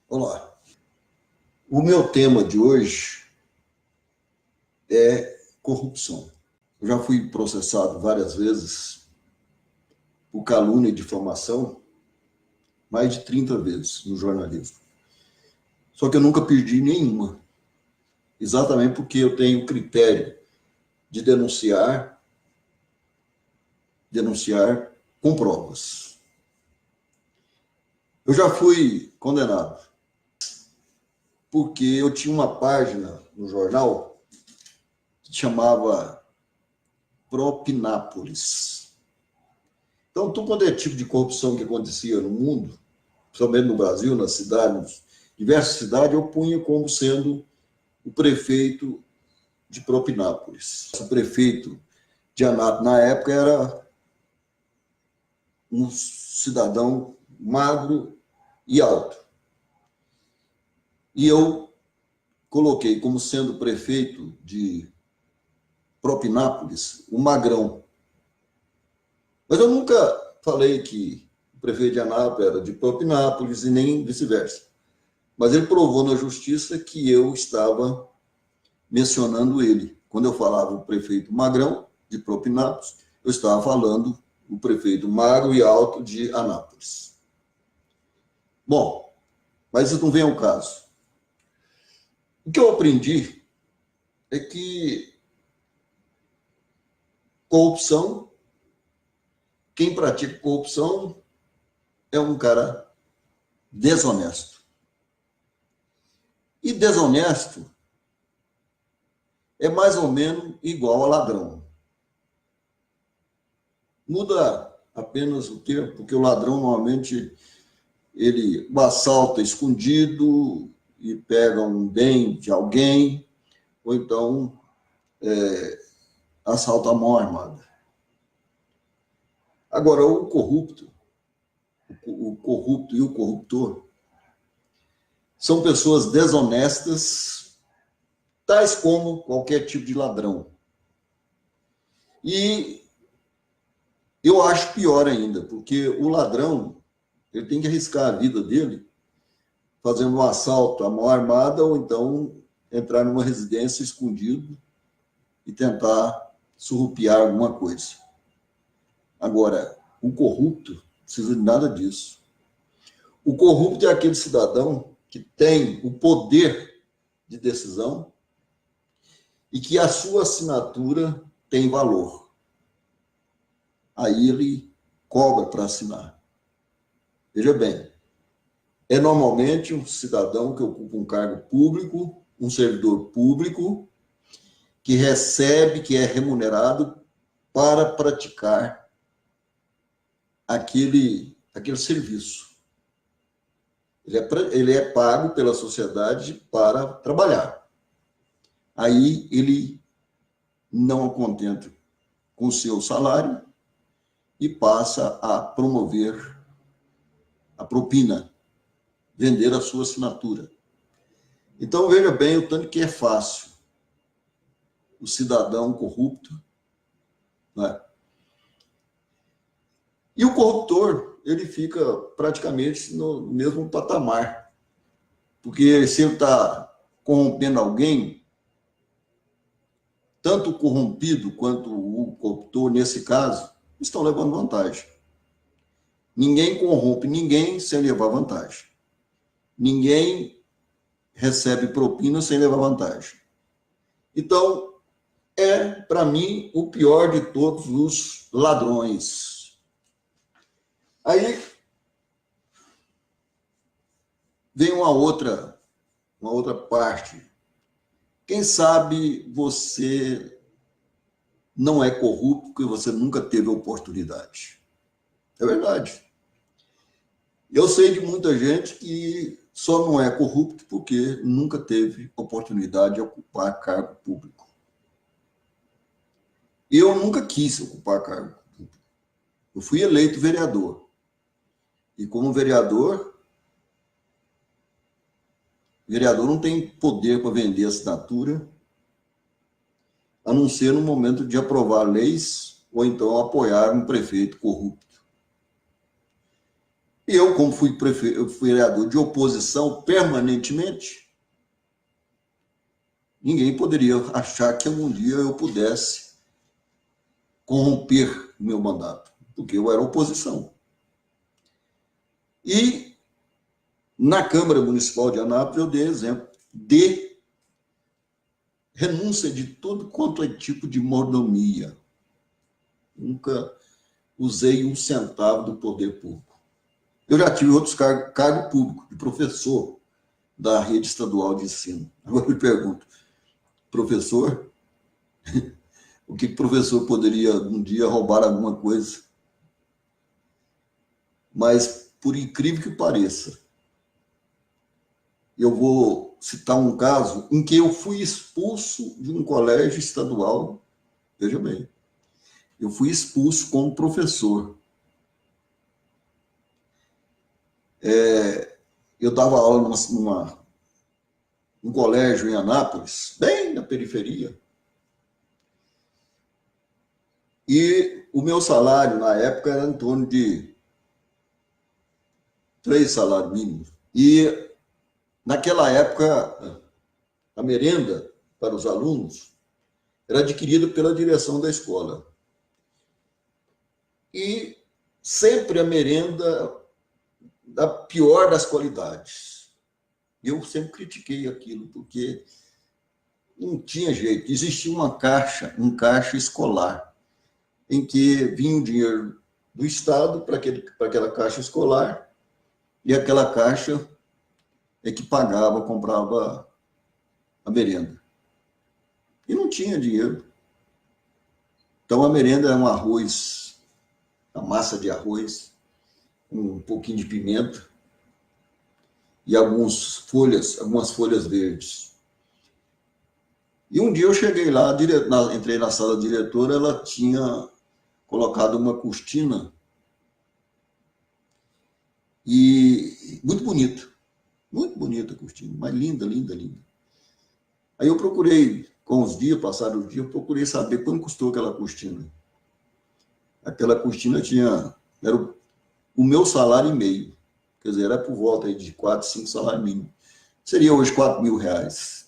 Olá. O meu tema de hoje é corrupção. Eu já fui processado várias vezes por calúnia e difamação, mais de 30 vezes no jornalismo. Só que eu nunca perdi nenhuma, exatamente porque eu tenho critério de denunciar com provas. Eu já fui condenado porque eu tinha uma página no jornal que chamava Propinápolis. Então, tudo quanto é tipo de corrupção que acontecia no mundo, principalmente no Brasil, nas cidades, diversas cidades, eu punha como sendo o prefeito de Propinápolis. O prefeito de Anápolis, na época, era um cidadão magro e alto. E eu coloquei como sendo prefeito de Propinápolis o magrão. Mas eu nunca falei que o prefeito de Anápolis era de Propinápolis e nem vice-versa. Mas ele provou na justiça que eu estava mencionando ele. Quando eu falava o prefeito Magrão, de Propinápolis, eu estava falando o prefeito magro e alto de Anápolis. Bom, mas isso não vem ao caso. O que eu aprendi é que corrupção, quem pratica corrupção é um cara desonesto. E desonesto é mais ou menos igual a ladrão. Muda apenas o termo, porque o ladrão normalmente ele assalta escondido e pega um bem de alguém, ou então assalta a mão armada. Agora, o corrupto e o corruptor são pessoas desonestas, tais como qualquer tipo de ladrão. E eu acho pior ainda, porque o ladrão ele tem que arriscar a vida dele fazendo um assalto à mão armada ou então entrar numa residência escondido e tentar surrupiar alguma coisa. Agora, o corrupto não precisa de nada disso. O corrupto é aquele cidadão que tem o poder de decisão e que a sua assinatura tem valor. Aí ele cobra para assinar. Veja bem, é normalmente um cidadão que ocupa um cargo público, um servidor público, que recebe, que é remunerado para praticar aquele serviço. Ele é pago pela sociedade para trabalhar. Aí ele não contenta com o seu salário e passa a promover a propina, vender a sua assinatura. Então, veja bem o tanto que é fácil o cidadão corrupto, né? E o corruptor, ele fica praticamente no mesmo patamar, porque se ele está corrompendo alguém, tanto o corrompido quanto o corruptor, nesse caso, estão levando vantagem. Ninguém corrompe ninguém sem levar vantagem. Ninguém recebe propina sem levar vantagem. Então, para mim, o pior de todos os ladrões. Aí vem uma outra parte. Quem sabe você não é corrupto porque você nunca teve oportunidade. É verdade. Eu sei de muita gente que só não é corrupto porque nunca teve oportunidade de ocupar cargo público. Eu nunca quis ocupar cargo público. Eu fui eleito vereador. E como vereador não tem poder para vender assinatura, a não ser no momento de aprovar leis ou então apoiar um prefeito corrupto. E eu, como fui vereador de oposição permanentemente, ninguém poderia achar que algum dia eu pudesse corromper o meu mandato, porque eu era oposição. E na Câmara Municipal de Anápolis eu dei exemplo de renúncia de todo quanto é tipo de mordomia. Nunca usei um centavo do poder público. Eu já tive outros cargos públicos, de professor da rede estadual de ensino. Agora eu me pergunto, professor, o que o professor poderia um dia roubar alguma coisa? Mas, por incrível que pareça, eu vou citar um caso em que eu fui expulso de um colégio estadual. Veja bem, eu fui expulso como professor. Eu dava aula num colégio em Anápolis, bem na periferia. E o meu salário, na época, era em torno de 3 salários mínimos. E, naquela época, a merenda para os alunos era adquirida pela direção da escola. E sempre a merenda da pior das qualidades. Eu sempre critiquei aquilo, porque não tinha jeito. Existia um caixa escolar, em que vinha o dinheiro do Estado para aquela caixa escolar, e aquela caixa é que pagava, comprava a merenda. E não tinha dinheiro. Então a merenda era um arroz, a massa de arroz, um pouquinho de pimenta e algumas folhas verdes. E um dia eu cheguei lá, entrei na sala diretora, ela tinha colocado uma cortina e muito bonita a cortina, mas linda, linda, linda. Aí eu procurei, com os dias, passaram os dias, eu procurei saber quanto custou aquela cortina. Aquela cortina era o meu salário e meio, quer dizer, era por volta de 4, 5 salários mínimos. Seria hoje R$ 4.000.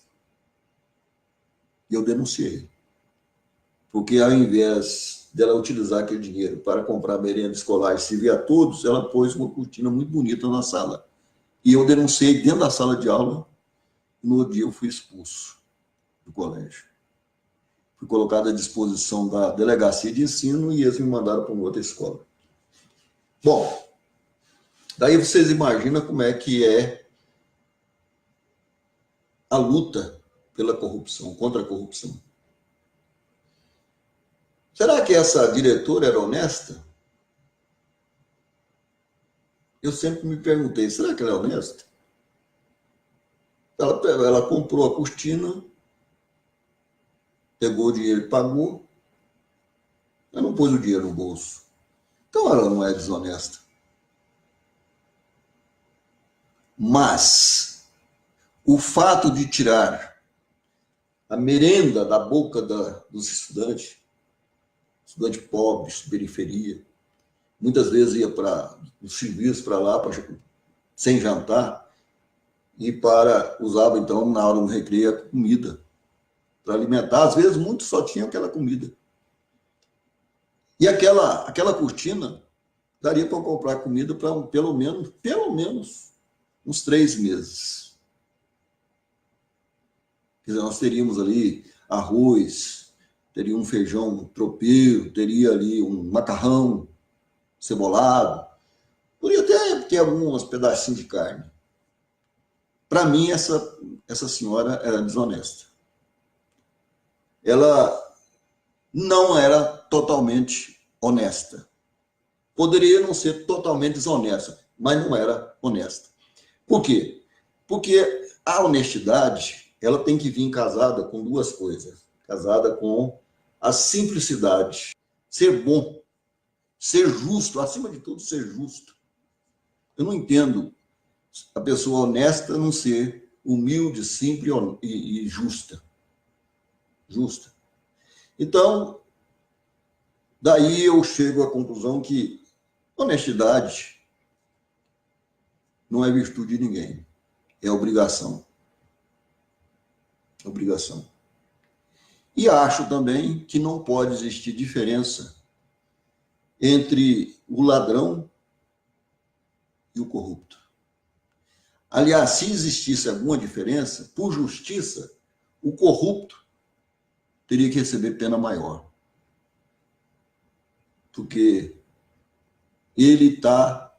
E eu denunciei. Porque ao invés dela utilizar aquele dinheiro para comprar merenda escolar e servir a todos, ela pôs uma cortina muito bonita na sala. E eu denunciei dentro da sala de aula, e no dia eu fui expulso do colégio. Fui colocado à disposição da delegacia de ensino e eles me mandaram para uma outra escola. Bom, daí vocês imaginam como é que é a luta pela corrupção, contra a corrupção. Será que essa diretora era honesta? Eu sempre me perguntei, será que ela é honesta? Ela comprou a cortina, pegou o dinheiro e pagou, ela não pôs o dinheiro no bolso. Então ela não é desonesta. Mas o fato de tirar a merenda da boca dos estudantes, estudante pobre, de periferia, muitas vezes ia para os serviços para lá sem jantar e usava então na hora do recreio a comida para alimentar. Às vezes muitos só tinham aquela comida. E aquela cortina daria para comprar comida para pelo menos uns 3 meses. Quer dizer, nós teríamos ali arroz, teria um feijão tropeiro, teria ali um macarrão cebolado, poderia até ter alguns pedacinhos de carne. Para mim, essa senhora era desonesta. Ela não era totalmente honesta. Poderia não ser totalmente desonesta, mas não era honesta. Por quê? Porque a honestidade, ela tem que vir casada com duas coisas. Casada com a simplicidade, ser bom, ser justo, acima de tudo, ser justo. Eu não entendo a pessoa honesta não ser humilde, simples e justa. Justa. Então, daí eu chego à conclusão que honestidade não é virtude de ninguém, é obrigação. Obrigação. E acho também que não pode existir diferença entre o ladrão e o corrupto. Aliás, se existisse alguma diferença, por justiça, o corrupto teria que receber pena maior. Porque ele está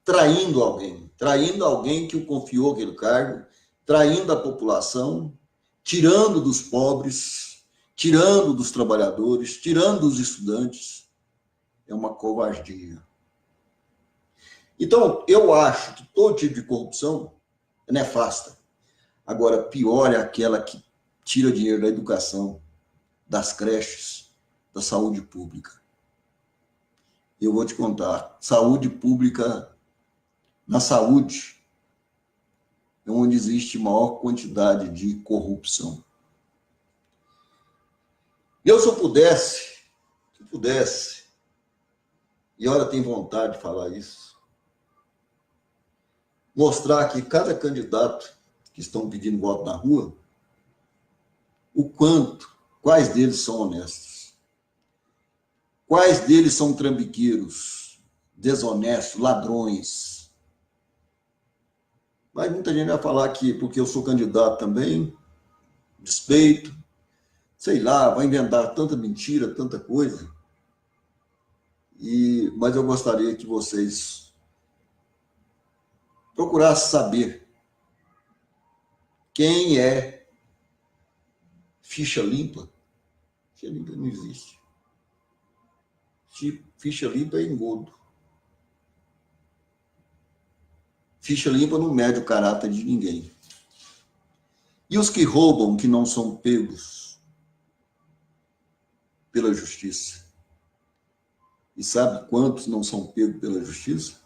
traindo alguém que o confiou aquele cargo, traindo a população, tirando dos pobres, tirando dos trabalhadores, tirando dos estudantes. É uma covardia. Então, eu acho que todo tipo de corrupção é nefasta. Agora, pior é aquela que tira dinheiro da educação, das creches, da saúde pública. Eu vou te contar, saúde pública, na saúde, é onde existe maior quantidade de corrupção. Eu, se eu pudesse, e olha, tenho vontade de falar isso, mostrar que cada candidato que estão pedindo voto na rua, quais deles são honestos, quais deles são trambiqueiros, desonestos, ladrões. Mas muita gente vai falar que porque eu sou candidato também, despeito, sei lá, vai inventar tanta mentira, tanta coisa. Mas eu gostaria que vocês procurassem saber quem é ficha limpa. Ficha limpa não existe. Ficha limpa é engodo. Ficha limpa não mede o caráter de ninguém. E os que roubam, que não são pegos pela justiça? E sabe quantos não são pegos pela justiça?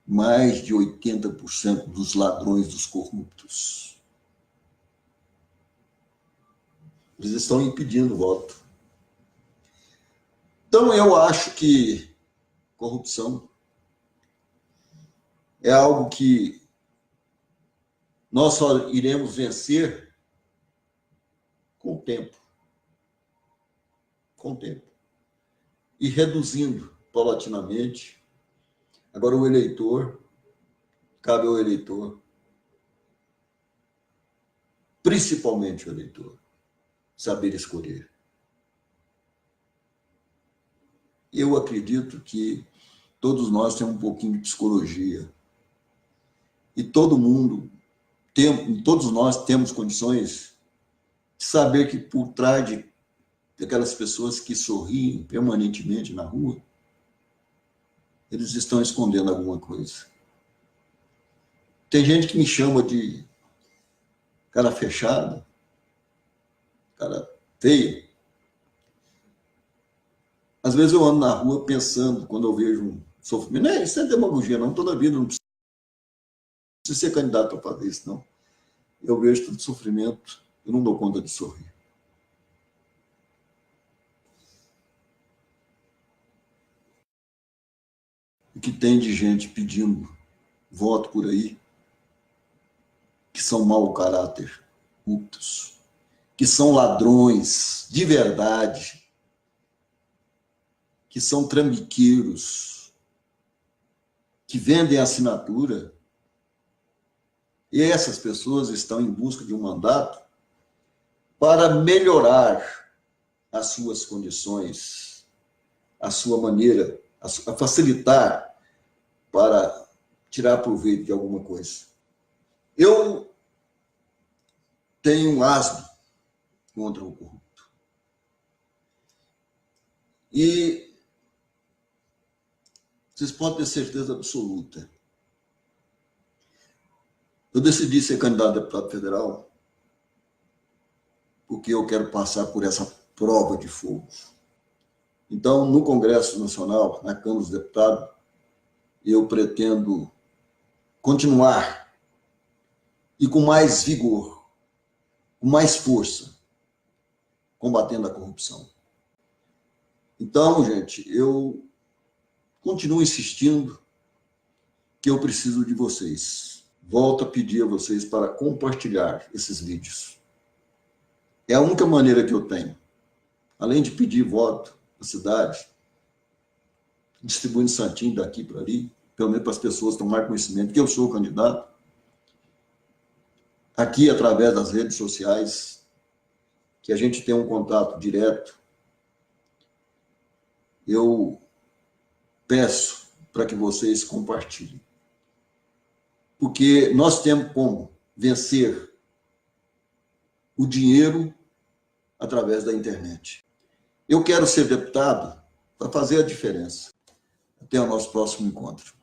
Mais de 80% dos ladrões, dos corruptos. Eles estão impedindo o voto. Então, eu acho que corrupção é algo que nós só iremos vencer com o tempo. Com o tempo. E reduzindo paulatinamente. Agora, o eleitor, cabe ao eleitor, principalmente o eleitor, saber escolher. Eu acredito que todos nós temos um pouquinho de psicologia. E todos nós temos condições de saber que por trás daquelas pessoas que sorriem permanentemente na rua, eles estão escondendo alguma coisa. Tem gente que me chama de cara fechado, cara feio. Às vezes eu ando na rua pensando, quando eu vejo um sofrimento, não, isso é demagogia, não, toda vida não precisa ser candidato para fazer isso, não. Eu vejo todo sofrimento, eu não dou conta de sorrir. O que tem de gente pedindo voto por aí, que são mau caráter, corruptos, que são ladrões de verdade, que são trambiqueiros, que vendem assinatura. E essas pessoas estão em busca de um mandato para melhorar as suas condições, a sua maneira, a facilitar para tirar proveito de alguma coisa. Eu tenho um asno contra o corrupto. E vocês podem ter certeza absoluta. Eu decidi ser candidato a deputado federal porque eu quero passar por essa prova de fogo. Então, no Congresso Nacional, na Câmara dos Deputados, eu pretendo continuar e com mais vigor, com mais força, combatendo a corrupção. Então, gente, eu continuo insistindo que eu preciso de vocês. Volto a pedir a vocês para compartilhar esses vídeos. É a única maneira que eu tenho. Além de pedir voto na cidade, distribuindo santinho daqui para ali, pelo menos para as pessoas tomarem conhecimento que eu sou o candidato, aqui através das redes sociais, que a gente tem um contato direto, eu peço para que vocês compartilhem. Porque nós temos como vencer o dinheiro através da internet. Eu quero ser deputado para fazer a diferença. Até o nosso próximo encontro.